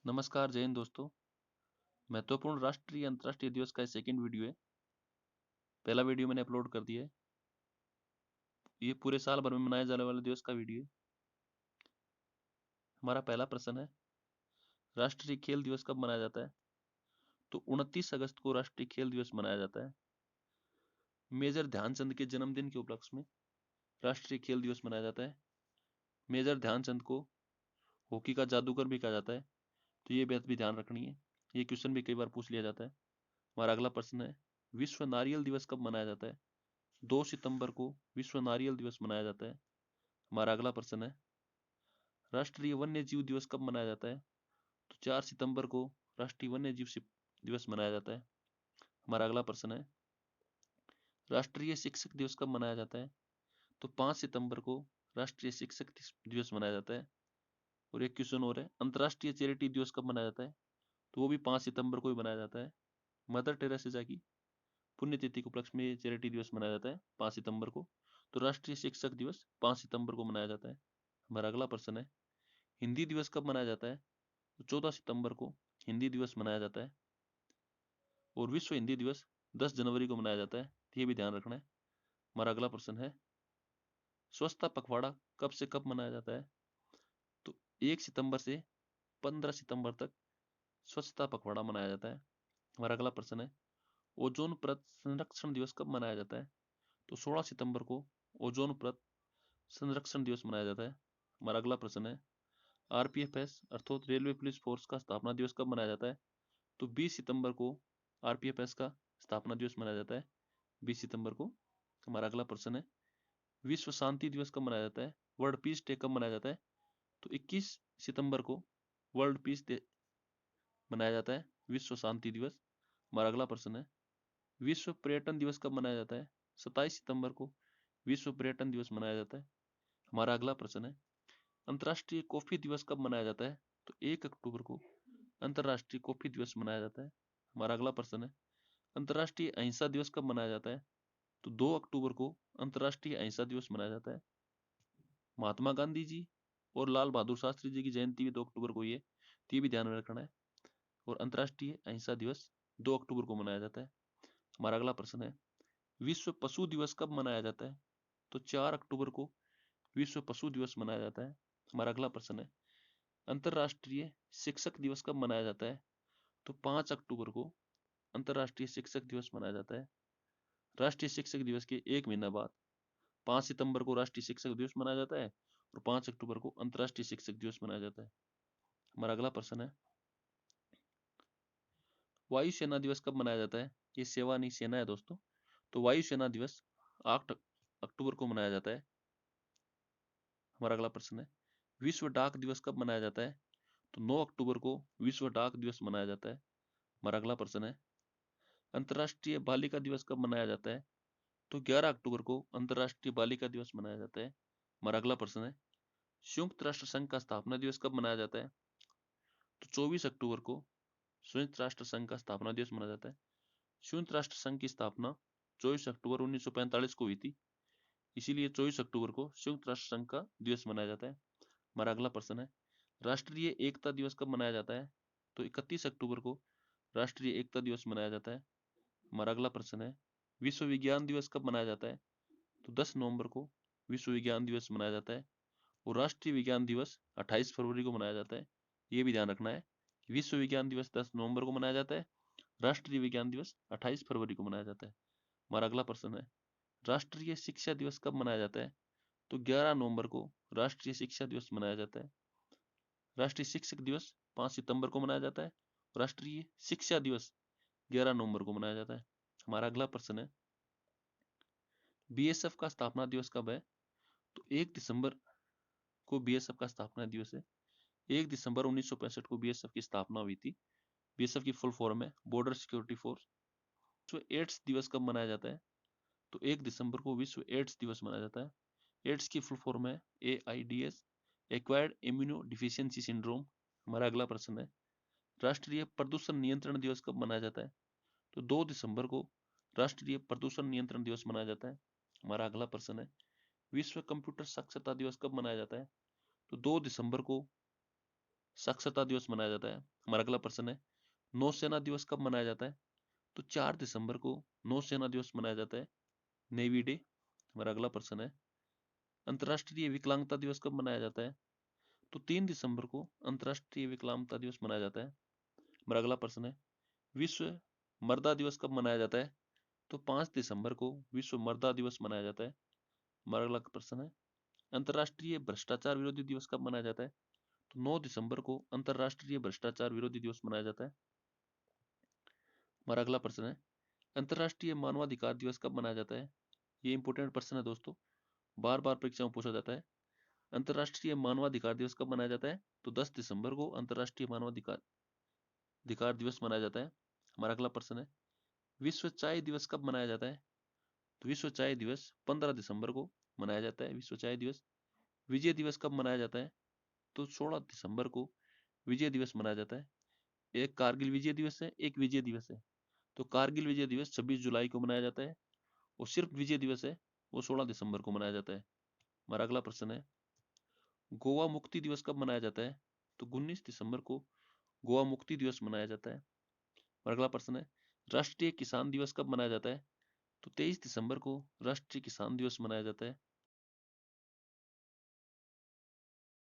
नमस्कार जय हिंद दोस्तों। महत्वपूर्ण राष्ट्रीय अंतर्राष्ट्रीय दिवस का सेकंड वीडियो है। पहला वीडियो मैंने अपलोड कर दिया है। ये पूरे साल भर में मनाए जाने वाले दिवस का वीडियो है। हमारा पहला प्रश्न है, राष्ट्रीय खेल दिवस कब मनाया जाता है? तो 29 अगस्त को राष्ट्रीय खेल दिवस मनाया जाता है। मेजर ध्यानचंद के जन्मदिन के उपलक्ष्य में राष्ट्रीय खेल दिवस मनाया जाता है। मेजर ध्यानचंद को हॉकी का जादूगर भी कहा जाता है, तो ये बात भी ध्यान रखनी है। ये क्वेश्चन भी कई बार पूछ लिया जाता है। हमारा अगला प्रश्न है, विश्व नारियल दिवस कब मनाया जाता है? 2 सितंबर को विश्व नारियल दिवस मनाया जाता है। हमारा अगला प्रश्न है, राष्ट्रीय वन्य जीव दिवस कब मनाया जाता है? तो 4 सितंबर को राष्ट्रीय वन्य जीव दिवस मनाया जाता है। हमारा अगला प्रश्न है, राष्ट्रीय शिक्षक दिवस कब मनाया जाता है? तो 5 सितंबर को राष्ट्रीय शिक्षक दिवस मनाया जाता है। और एक क्वेश्चन और है, अंतर्राष्ट्रीय चैरिटी दिवस कब मनाया जाता है? तो वो भी 5 सितंबर को ही मनाया जाता है। मदर टेरेसा की पुण्यतिथि के उपलक्ष्य में चैरिटी दिवस मनाया जाता है 5 सितंबर को। तो राष्ट्रीय शिक्षक दिवस 5 सितंबर को मनाया जाता है। हमारा अगला प्रश्न है, हिंदी दिवस कब मनाया जाता है? तो 14 सितंबर को हिंदी दिवस मनाया जाता है। और विश्व हिंदी दिवस 10 जनवरी को मनाया जाता है, ये भी ध्यान रखना है। हमारा अगला प्रश्न है, स्वच्छता पखवाड़ा कब से कब मनाया जाता है? तो 1 सितंबर से 15 सितंबर तक स्वच्छता पखवाड़ा मनाया जाता है। हमारा अगला प्रश्न है, ओजोन परत संरक्षण दिवस कब मनाया जाता है? तो 16 सितंबर को ओजोन परत संरक्षण दिवस मनाया जाता है। हमारा अगला प्रश्न है, आरपीएफएस अर्थात रेलवे पुलिस फोर्स का स्थापना दिवस कब मनाया जाता है? तो 20 सितंबर को आरपीएफएस का स्थापना दिवस मनाया जाता है, 20 सितंबर को। हमारा अगला प्रश्न है, विश्व शांति दिवस कब मनाया जाता है? वर्ल्ड पीस डे कब मनाया जाता है? तो 21 सितंबर को वर्ल्ड पीस डे मनाया जाता है, विश्व शांति दिवस। हमारा अगला प्रश्न है, विश्व पर्यटन दिवस कब मनाया जाता है? 27 सितंबर को विश्व पर्यटन दिवस मनाया जाता है। हमारा अगला प्रश्न है, अंतर्राष्ट्रीय कॉफी दिवस कब मनाया जाता है? तो 1 अक्टूबर को अंतर्राष्ट्रीय कॉफी दिवस मनाया जाता है। हमारा अगला प्रश्न है, अंतर्राष्ट्रीय अहिंसा दिवस कब मनाया जाता है? तो 2 अक्टूबर को अंतर्राष्ट्रीय अहिंसा दिवस मनाया जाता है। महात्मा गांधी जी और लाल बहादुर शास्त्री जी की जयंती भी 2 अक्टूबर को ही है, तो ये भी ध्यान में रखना है। और अंतर्राष्ट्रीय अहिंसा दिवस 2 अक्टूबर को मनाया जाता है। हमारा अगला प्रश्न है, विश्व पशु दिवस कब मनाया जाता है? तो 4 अक्टूबर को विश्व पशु दिवस मनाया जाता है। हमारा अगला प्रश्न है, अंतर्राष्ट्रीय शिक्षक दिवस कब मनाया जाता है? तो 5 अक्टूबर को अंतर्राष्ट्रीय शिक्षक दिवस मनाया जाता है। राष्ट्रीय शिक्षक दिवस के 1 महीना बाद 5 सितंबर को राष्ट्रीय शिक्षक दिवस मनाया जाता है और 5 अक्टूबर को अंतर्राष्ट्रीय शिक्षक दिवस मनाया जाता है। हमारा अगला प्रश्न है, वायुसेना दिवस कब मनाया जाता है? ये सेवा नहीं सेना है दोस्तों। तो वायुसेना दिवस 8 अक्टूबर को मनाया जाता है। हमारा अगला प्रश्न है, विश्व डाक दिवस कब मनाया जाता है? तो 9 अक्टूबर को विश्व डाक दिवस मनाया जाता है। हमारा अगला प्रश्न है, अंतर्राष्ट्रीय बालिका दिवस कब मनाया जाता है? तो 11 अक्टूबर को अंतर्राष्ट्रीय बालिका दिवस मनाया जाता है। हमारा अगला प्रश्न है, संयुक्त राष्ट्र संघ का स्थापना दिवस कब मनाया जाता है? तो 24 अक्टूबर को संयुक्त राष्ट्र संघ का स्थापना दिवस मनाया जाता है। संयुक्त राष्ट्र संघ की स्थापना 24 अक्टूबर 1945 को हुई थी, इसीलिए 24 अक्टूबर को संयुक्त राष्ट्र संघ का दिवस मनाया जाता है। हमारा अगला प्रश्न है, राष्ट्रीय एकता दिवस कब मनाया जाता है? तो 31 अक्टूबर को राष्ट्रीय एकता दिवस मनाया जाता है। हमारा अगला प्रश्न है, विश्व विज्ञान दिवस कब मनाया जाता है? तो 10 नवंबर को विश्व विज्ञान दिवस मनाया जाता है। और राष्ट्रीय विज्ञान दिवस 28 फरवरी को मनाया जाता है, ये भी ध्यान रखना है। विश्व विज्ञान दिवस 10 नवंबर को मनाया जाता है, राष्ट्रीय विज्ञान दिवस 28 फरवरी को मनाया जाता है। हमारा अगला प्रश्न है, राष्ट्रीय शिक्षा दिवस कब मनाया जाता है? तो 11 नवंबर को राष्ट्रीय शिक्षा दिवस मनाया जाता है। राष्ट्रीय शिक्षक दिवस 5 सितंबर को मनाया जाता है, राष्ट्रीय शिक्षा दिवस 11 नवंबर को मनाया जाता है। हमारा अगला प्रश्न है, बीएसएफ का स्थापना दिवस कब है? तो 1 दिसंबर को बीएसएफ का स्थापना दिवस है। 1 दिसंबर 1965 को बीएसएफ की स्थापना हुई थी। बीएसएफ की फुल फॉर्म है बॉर्डर सिक्योरिटी फोर्स। विश्व एड्स दिवस कब मनाया जाता है? तो 1 दिसंबर को विश्व एड्स दिवस मनाया जाता है। एड्स की फुल फॉर्म है AIDS, acquired immuno deficiency syndrome. हमारा अगला प्रश्न है, राष्ट्रीय प्रदूषण नियंत्रण दिवस कब मनाया जाता है? तो 2 दिसंबर को राष्ट्रीय प्रदूषण नियंत्रण दिवस मनाया जाता है। हमारा अगला प्रश्न है, विश्व कंप्यूटर साक्षरता दिवस कब मनाया जाता है? तो 2 दिसंबर को साक्षरता दिवस मनाया जाता है। हमारा अगला प्रश्न है, नौसेना दिवस कब मनाया जाता है? तो 4 दिसंबर को नौसेना दिवस मनाया जाता है, नेवी डे। हमारा अगला प्रश्न है, अंतर्राष्ट्रीय विकलांगता दिवस कब मनाया जाता है? तो 3 दिसंबर को अंतर्राष्ट्रीय विकलांगता दिवस मनाया जाता है। हमारा अगला प्रश्न है, विश्व मर्दा दिवस कब मनाया जाता है? तो 5 दिसंबर को विश्व मर्दा दिवस मनाया जाता है। हमारा अगला प्रश्न है, अंतर्राष्ट्रीय भ्रष्टाचार विरोधी दिवस कब मनाया जाता है? तो 9 दिसंबर को अंतर्राष्ट्रीय भ्रष्टाचार विरोधी दिवस मनाया जाता है। हमारा अगला प्रश्न है, अंतर्राष्ट्रीय मानवाधिकार दिवस कब मनाया जाता है? ये इंपॉर्टेंट प्रश्न है दोस्तों, बार बार परीक्षा में पूछा जाता है। अंतर्राष्ट्रीय मानवाधिकार दिवस कब मनाया जाता है? तो 10 दिसंबर को अंतर्राष्ट्रीय मानवाधिकार दिवस मनाया जाता है। हमारा अगला प्रश्न है, विश्व चाय दिवस कब मनाया जाता है? तो विश्व चाय दिवस 15 दिसंबर को मनाया जाता है, विश्व चाय दिवस। विजय दिवस कब मनाया जाता है? तो 16 दिसंबर को विजय दिवस मनाया जाता है। एक कारगिल विजय दिवस है, एक विजय दिवस है। तो कारगिल विजय दिवस 26 जुलाई को मनाया जाता है, और सिर्फ विजय दिवस है वो 16 दिसंबर को मनाया जाता है। हमारा अगला प्रश्न है, गोवा मुक्ति दिवस कब मनाया जाता है? तो 19 दिसंबर को गोवा मुक्ति दिवस मनाया जाता है। हमारा अगला प्रश्न है, राष्ट्रीय किसान दिवस कब मनाया जाता है? तो 23 दिसंबर को राष्ट्रीय किसान दिवस मनाया जाता है।